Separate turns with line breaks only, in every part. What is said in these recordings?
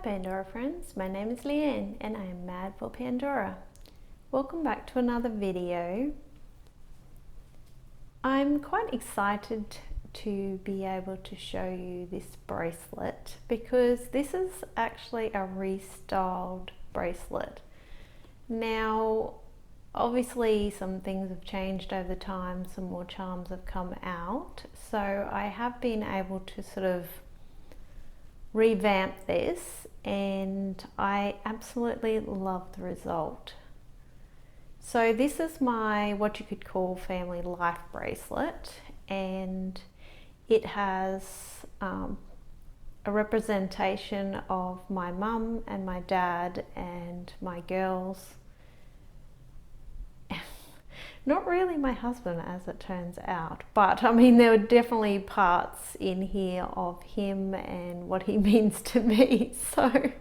Pandora friends, my name is Leanne and I am mad for Pandora. Welcome back to another video. I'm quite excited to be able to show you this bracelet because this is actually a restyled bracelet. Now obviously some things have changed over time, some more charms have come out, so I have been able to sort of revamp this and I absolutely love the result. So this is my what you could call family life bracelet, and it has a representation of my mum and my dad and my girls. Not really my husband, as it turns out, but I mean there were definitely parts in here of him and what he means to me, so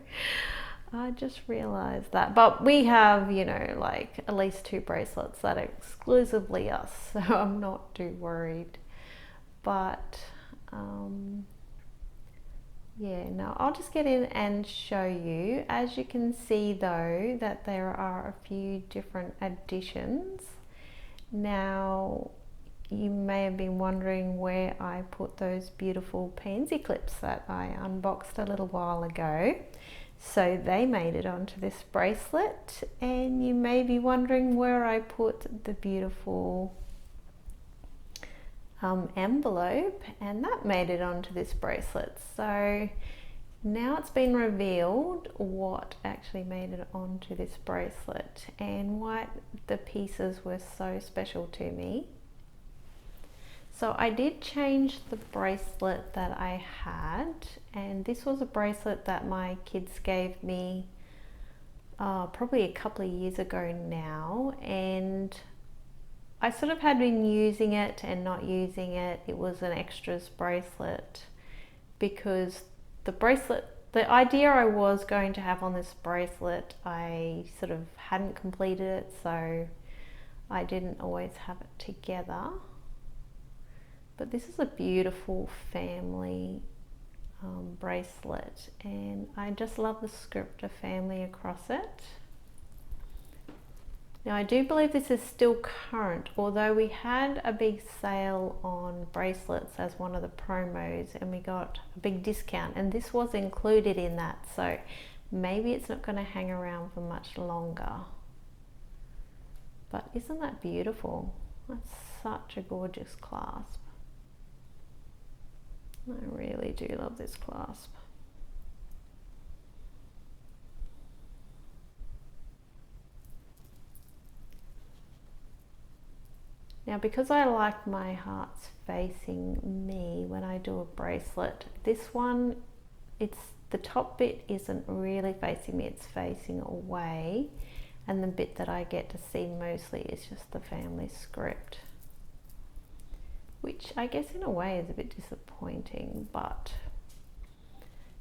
I just realized that. But we have, you know, like at least 2 bracelets that are exclusively us, so I'm not too worried. But yeah, no, I'll just get in and show you. As you can see though, that there are a few different additions. Now, you may have been wondering where I put those beautiful pansy clips that I unboxed a little while ago. So they made it onto this bracelet, and you may be wondering where I put the beautiful envelope, and that made it onto this bracelet. So now it's been revealed what actually made it onto this bracelet and why the pieces were so special to me. So I did change the bracelet that I had, and this was a bracelet that my kids gave me probably a couple of years ago now, and I sort of had been using it and not using it. It was an extras bracelet because the idea I was going to have on this bracelet, I sort of hadn't completed it, so I didn't always have it together. But this is a beautiful family bracelet, and I just love the script of family across it. Now I do believe this is still current, although we had a big sale on bracelets as one of the promos and we got a big discount, and this was included in that, so maybe it's not going to hang around for much longer. But isn't that beautiful? That's such a gorgeous clasp. I really do love this clasp. Now because I like my hearts facing me when I do a bracelet, this one, the top bit isn't really facing me, it's facing away, and the bit that I get to see mostly is just the family script, which I guess in a way is a bit disappointing, but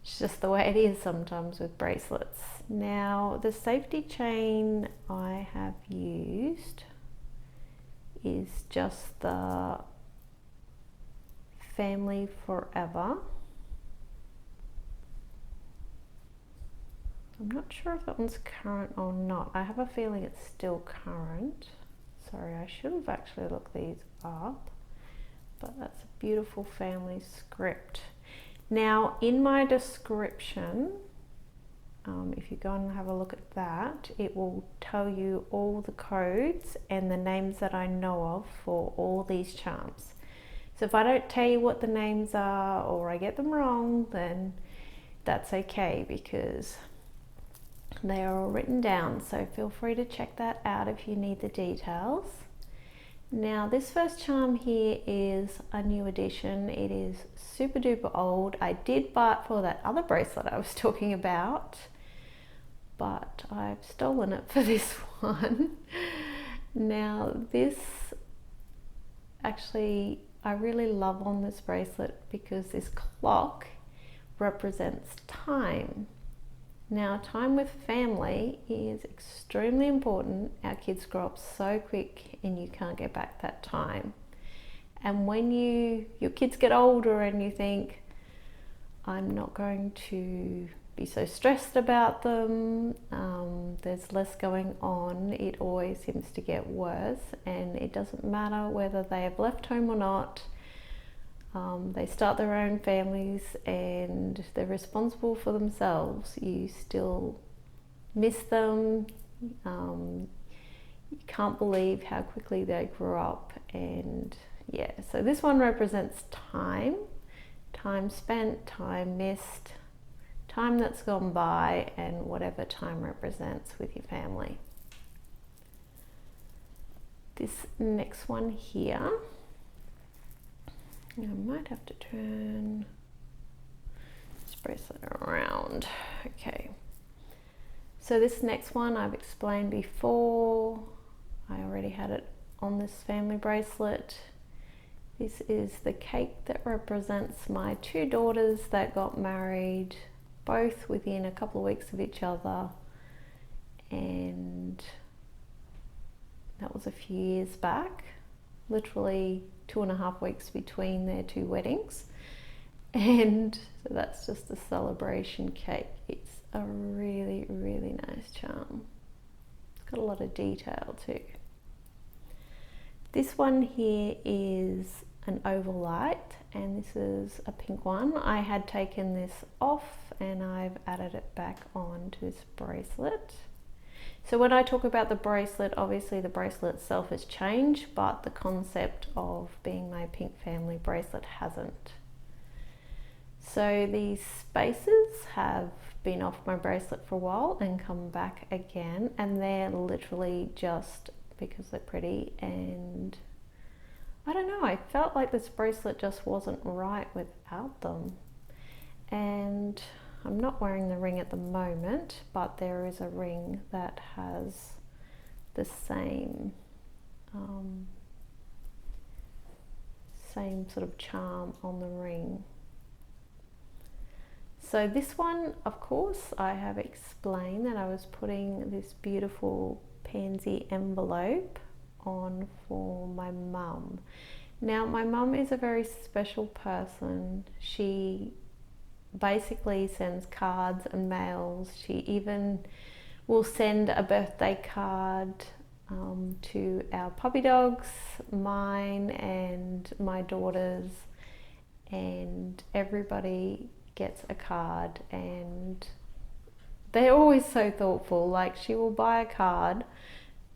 it's just the way it is sometimes with bracelets. Now the safety chain I have used is just the Family Forever. I'm not sure if that one's current or not. I have a feeling it's still current. Sorry, I should have actually looked these up, but that's a beautiful family script. Now in my description, if you go and have a look at that, it will tell you all the codes and the names that I know of for all these charms. So if I don't tell you what the names are or I get them wrong, then that's okay because they are all written down. So feel free to check that out if you need the details. Now this first charm here is a new addition. It is super duper old. I did buy it for that other bracelet I was talking about, but I've stolen it for this one. Now this, actually I really love on this bracelet because this clock represents time. Now time with family is extremely important. Our kids grow up so quick and you can't get back that time. And when your kids get older and you think, I'm not going to be so stressed about them. There's less going on. It always seems to get worse, and it doesn't matter whether they have left home or not. They start their own families and they're responsible for themselves. You still miss them. You can't believe how quickly they grew up. And yeah, so this one represents time spent, time missed, time that's gone by, and whatever time represents with your family. This next one here, I might have to turn this bracelet around. Okay, so this next one I've explained before. I already had it on this family bracelet. This is the cake that represents my two daughters that got married, both within a couple of weeks of each other, and that was a few years back, literally 2.5 weeks between their two weddings. And so that's just a celebration cake. It's a really, really nice charm. It's got a lot of detail too. This one here is an Rhodolite, and this is a pink one. I had taken this off and I've added it back on to this bracelet. So when I talk about the bracelet, obviously the bracelet itself has changed, but the concept of being my Pink Family bracelet hasn't. So these spaces have been off my bracelet for a while and come back again, and they're literally just because they're pretty. And I don't know, I felt like this bracelet just wasn't right without them. And I'm not wearing the ring at the moment, but there is a ring that has the same sort of charm on the ring. So this one, of course, I have explained that I was putting this beautiful Pansy envelope on for my mum. Now, my mum is a very special person. She basically sends cards and mails. She even will send a birthday card to our puppy dogs, mine and my daughters, and everybody gets a card, and they're always so thoughtful. Like, she will buy a card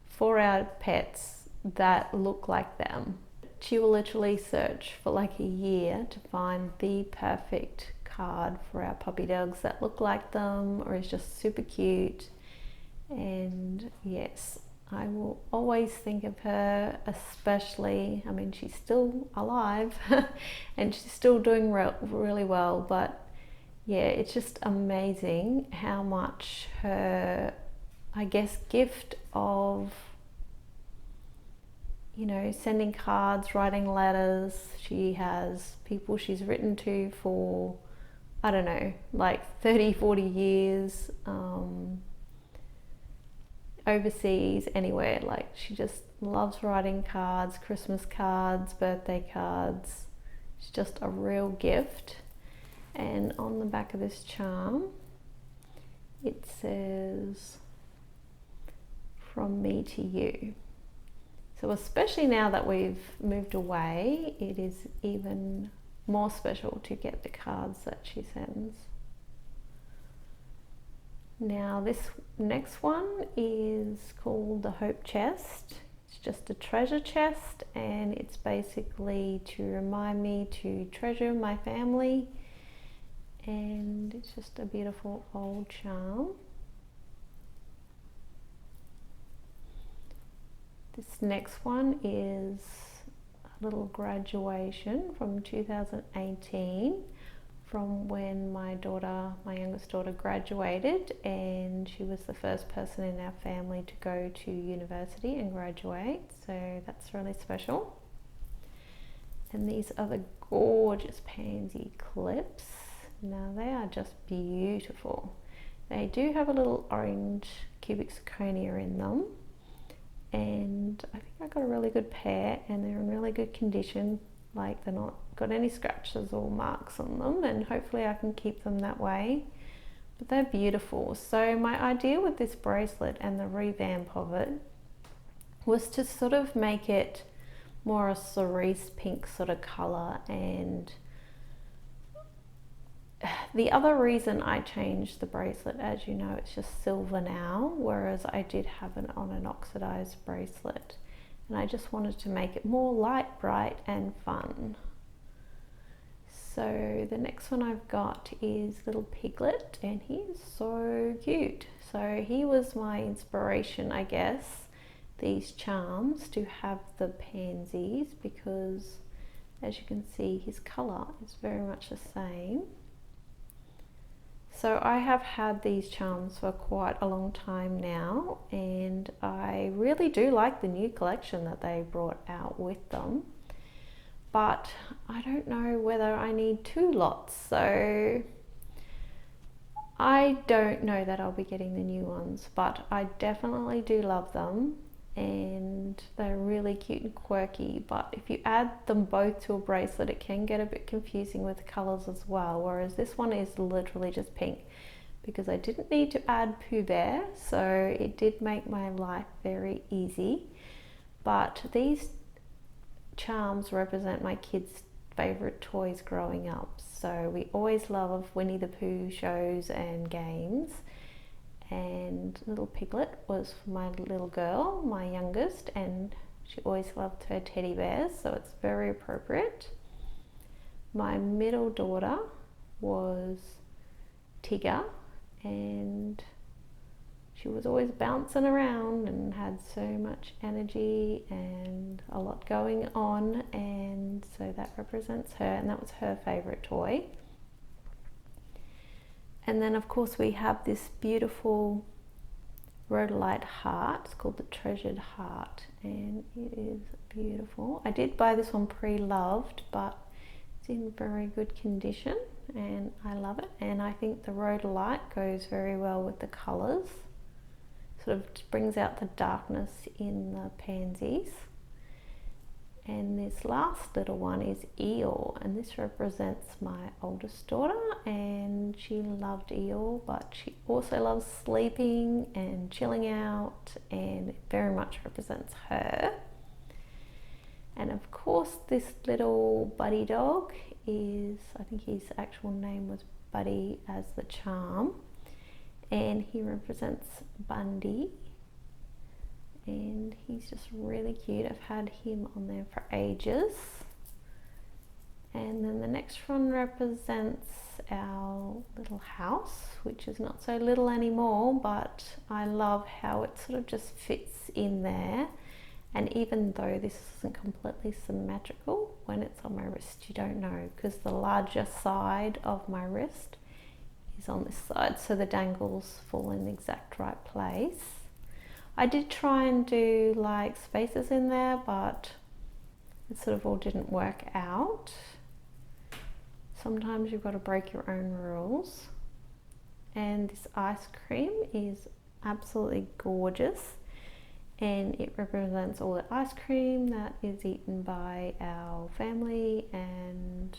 for our pets that look like them. She will literally search for like a year to find the perfect card for our puppy dogs that look like them or is just super cute. And yes, I will always think of her, especially, I mean, she's still alive and she's still doing really well, but yeah, it's just amazing how much her, I guess, gift of, you know, sending cards, writing letters. She has people she's written to for, I don't know, like 30, 40 years, overseas, anywhere. Like, she just loves writing cards, Christmas cards, birthday cards. It's just a real gift. And on the back of this charm, it says, "From me to you." So especially now that we've moved away, it is even more special to get the cards that she sends. Now this next one is called the Hope Chest. It's just a treasure chest, and it's basically to remind me to treasure my family. And it's just a beautiful old charm. This next one is a little graduation from 2018, from when my youngest daughter graduated, and she was the first person in our family to go to university and graduate, so that's really special. And these are the gorgeous Pansy clips. Now they are just beautiful. They do have a little orange cubic zirconia in them, and I think I got a really good pair, and they're in really good condition. Like, they're not got any scratches or marks on them, and hopefully I can keep them that way but they're beautiful. So my idea with this bracelet and the revamp of it was to sort of make it more a cerise pink sort of color. And the other reason I changed the bracelet, as you know, it's just silver now, whereas I did have it on an oxidized bracelet, and I just wanted to make it more light, bright and fun. So the next one I've got is little Piglet, and he is so cute. So he was my inspiration, I guess, these charms, to have the pansies, because as you can see his color is very much the same. So I have had these charms for quite a long time now, and I really do like the new collection that they brought out with them. But I don't know whether I need 2 lots, so I don't know that I'll be getting the new ones, but I definitely do love them, and they're really cute and quirky. But if you add them both to a bracelet, it can get a bit confusing with the colors as well, whereas this one is literally just pink, because I didn't need to add Pooh Bear, so it did make my life very easy. But these charms represent my kids' favorite toys growing up, so we always love Winnie the Pooh shows and games. And little Piglet was for my little girl, my youngest, and she always loved her teddy bears, so it's very appropriate. My middle daughter was Tigger, and she was always bouncing around and had so much energy and a lot going on, and so that represents her, and that was her favorite toy. And then of course we have this beautiful Rhodolite heart. It's called the Treasured Heart, and it is beautiful. I did buy this one pre-loved, but it's in very good condition and I love it. And I think the Rhodolite goes very well with the colours. Sort of brings out the darkness in the pansies. And this last little one is Eeyore, and this represents my oldest daughter, and she loved Eeyore, but she also loves sleeping and chilling out, and it very much represents her. And of course this little Buddy dog is, I think his actual name was Buddy as the charm, and he represents Bundy. And he's just really cute. I've had him on there for ages. And then the next one represents our little house, which is not so little anymore, but I love how it sort of just fits in there. And even though this isn't completely symmetrical, when it's on my wrist, you don't know, because the larger side of my wrist is on this side, so the dangles fall in the exact right place. I did try and do like spaces in there, but it sort of all didn't work out. Sometimes you've got to break your own rules. And this ice cream is absolutely gorgeous, and it represents all the ice cream that is eaten by our family, and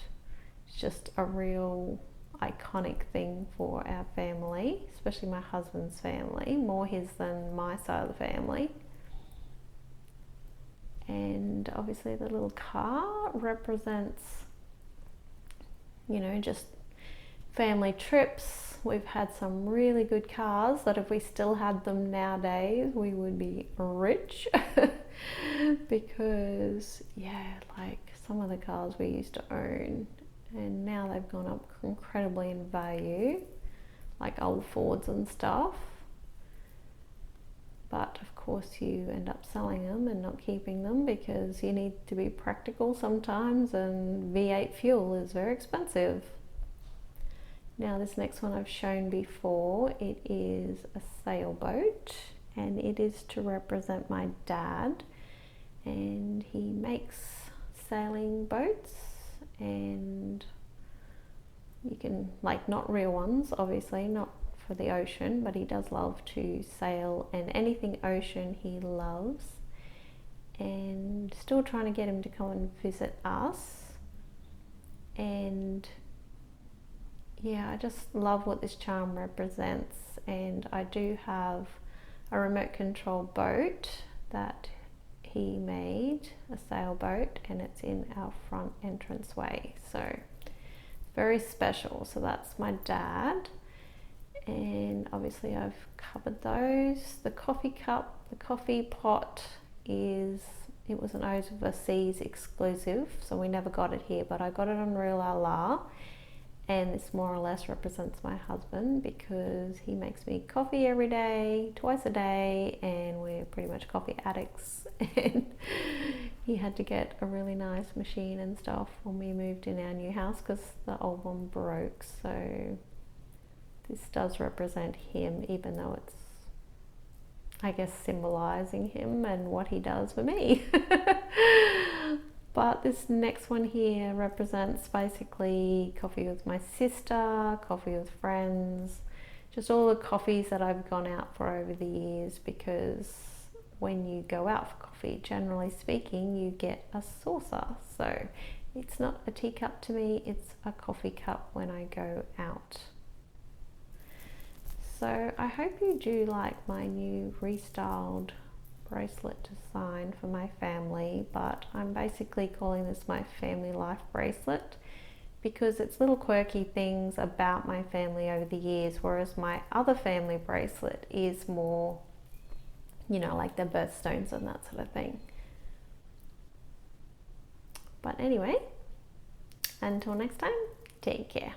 it's just a real iconic thing for our family, especially my husband's family, more his than my side of the family. And obviously the little car represents, you know, just family trips. We've had some really good cars that if we still had them nowadays, we would be rich. Because yeah, like some of the cars we used to own, and now they've gone up incredibly in value, like old Fords and stuff. But of course you end up selling them and not keeping them, because you need to be practical sometimes, and V8 fuel is very expensive. Now this next one I've shown before. It is a sailboat, and it is to represent my dad, and he makes sailing boats. And you can, like, not real ones, obviously, not for the ocean, but he does love to sail, and anything ocean he loves. And still trying to get him to come and visit us. And yeah, I just love what this charm represents, and I do have a remote control boat that he made, a sailboat, and it's in our front entranceway, so very special. So that's my dad, and obviously I've covered those. The coffee cup, the coffee pot it was an overseas exclusive, so we never got it here, but I got it on Real La La, and this more or less represents my husband because he makes me coffee every day, twice a day, and we're pretty much coffee addicts. And he had to get a really nice machine and stuff when we moved in our new house because the old one broke. So this does represent him, even though it's, I guess, symbolizing him and what he does for me. But this next one here represents basically coffee with my sister, coffee with friends, just all the coffees that I've gone out for over the years, because when you go out for coffee, generally speaking, you get a saucer. So it's not a teacup to me, it's a coffee cup when I go out. So I hope you do like my new Restyled bracelet design for my family, but I'm basically calling this my family life bracelet because it's little quirky things about my family over the years, whereas my other family bracelet is more, you know, like the birthstones and that sort of thing. But anyway, until next time, take care.